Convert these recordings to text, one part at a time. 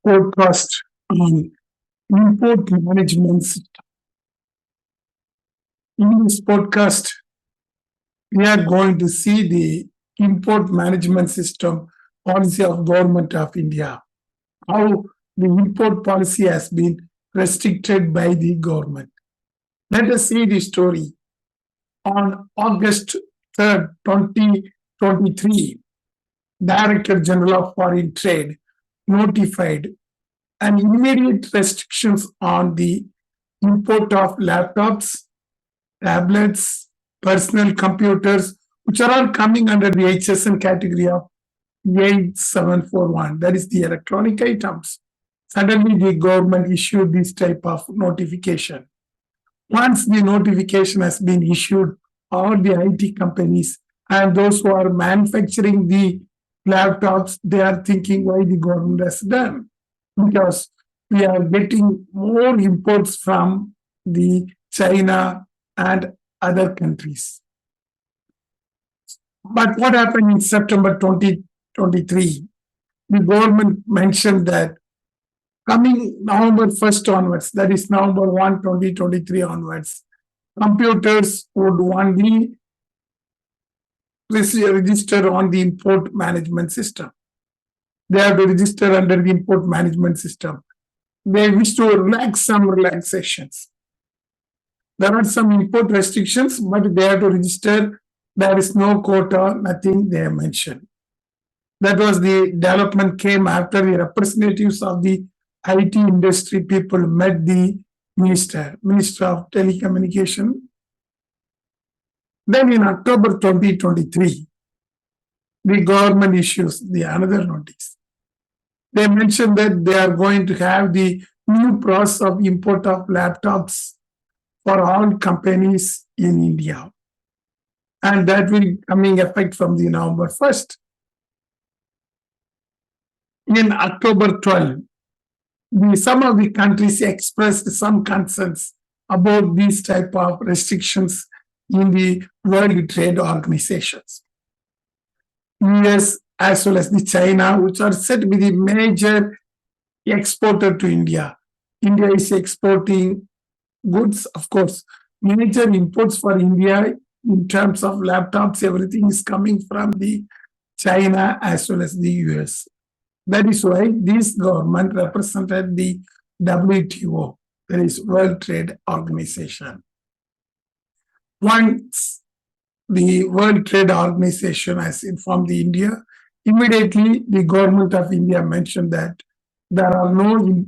podcast on import management system. In this podcast, we are going to see the import management system policy of Government of India, how the import policy has been restricted by the government. Let us see the story. On August 3rd, 2023, Director General of Foreign Trade notified an immediate restrictions on the import of laptops, tablets, personal computers, which are all coming under the HSN category of 8741. That is the electronic items. Suddenly, the government issued this type of notification. Once the notification has been issued, all the IT companies and those who are manufacturing the laptops, they are thinking why the government has done. Because we are getting more imports from the China and other countries. But what happened in September 2023? The government mentioned that coming November 1st onwards, that is November 1, 2023 onwards, computers would only register on the import management system. They have to register under the import management system. They wish to relax some relaxations. There are some import restrictions, but they have to register. There is no quota, nothing they have mentioned. That was the development came after the representatives of the IT industry people met the Minister of Telecommunication. Then in October 2023, the government issues the another notice. They mentioned that they are going to have the new process of import of laptops for all companies in India. And that will coming effect from the November 1st. In October 12, some of the countries expressed some concerns about these type of restrictions in the World Trade Organizations. US as well as the China, which are said to be the major exporter to India. India is exporting goods, of course. Major imports for India in terms of laptops, everything is coming from the China as well as the US. That is why this government represented the WTO, that is World Trade Organization. Once the World Trade Organization has informed the India, immediately the government of India mentioned that there are no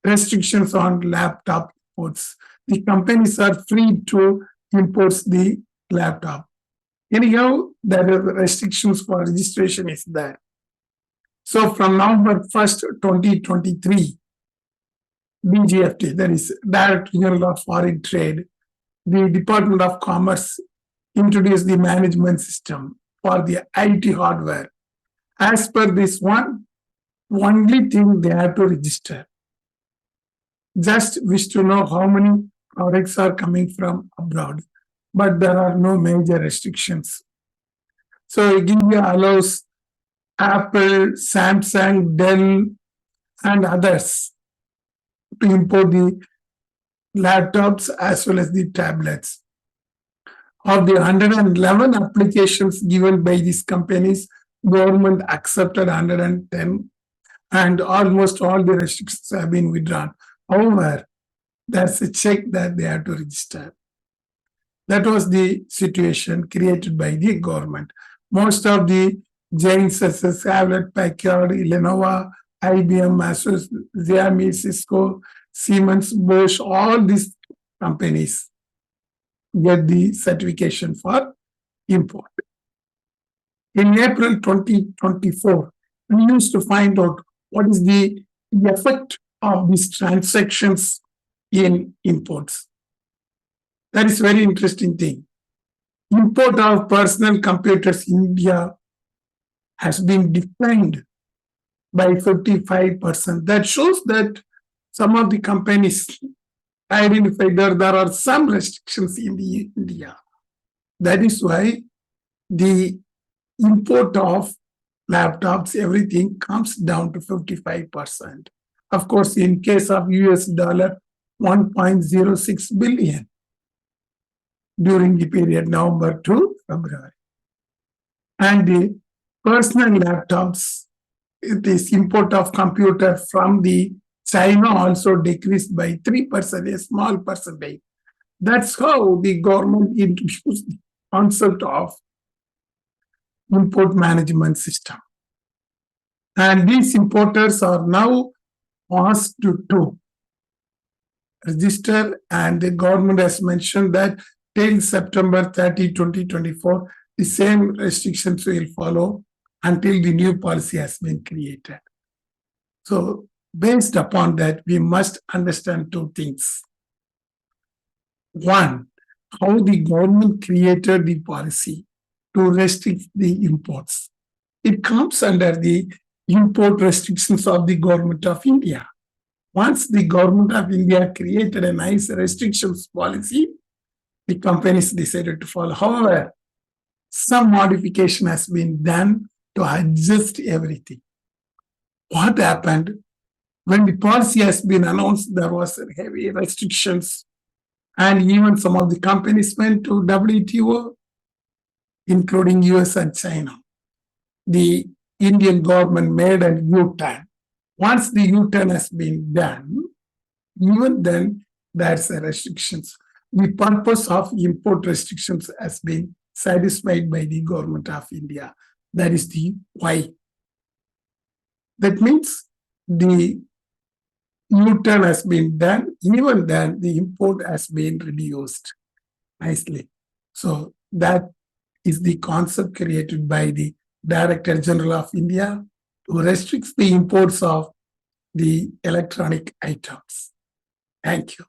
restrictions on laptop imports. The companies are free to import the laptop. Anyhow, there are restrictions for registration is there. So from November 1st, 2023, DGFT, that is Director General of Foreign Trade, the Department of Commerce introduced the management system for the IT hardware. As per this one, only thing they have to register. Just wish to know how many products are coming from abroad, but there are no major restrictions. So India allows Apple, Samsung, Dell, and others to import the laptops as well as the tablets. Of the 111 applications given by these companies, government accepted 110, and almost all the restrictions have been withdrawn. However, there's a check that they have to register. That was the situation created by the government. Most of the giants such as Hewlett Packard, Lenovo, IBM, Asus, Xiaomi, Cisco, Siemens, Bosch, all these companies get the certification for import. In April 2024, we used to find out what is the effect of these transactions in imports. That is very interesting thing. Import of personal computers in India has been declined by 55%. That shows that some of the companies identified that there are some restrictions in India. That is why the import of laptops, everything comes down to 55%. Of course, in case of US dollar, 1.06 billion during the period November to February. And the personal laptops, this import of computer from the China also decreased by 3%, a small percentage. That's how the government introduced the concept of import management system. And these importers are now asked to register, and the government has mentioned that till September 30, 2024, the same restrictions will follow until the new policy has been created. So based upon that, we must understand two things. One, how the government created the policy to restrict the imports. It comes under the import restrictions of the government of India. Once the government of India created a nice restrictions policy, the companies decided to follow. However, some modification has been done to adjust everything. What happened? When the policy has been announced, there was heavy restrictions, and even some of the companies went to WTO, including US and China. The Indian government made a U-turn. Once the U-turn has been done, even then there's a restrictions. The purpose of import restrictions has been satisfied by the government of India. That is the why. That means the U-turn has been done, even then the import has been reduced nicely. So that is the concept created by the Director General of India to restrict the imports of the electronic items. Thank you.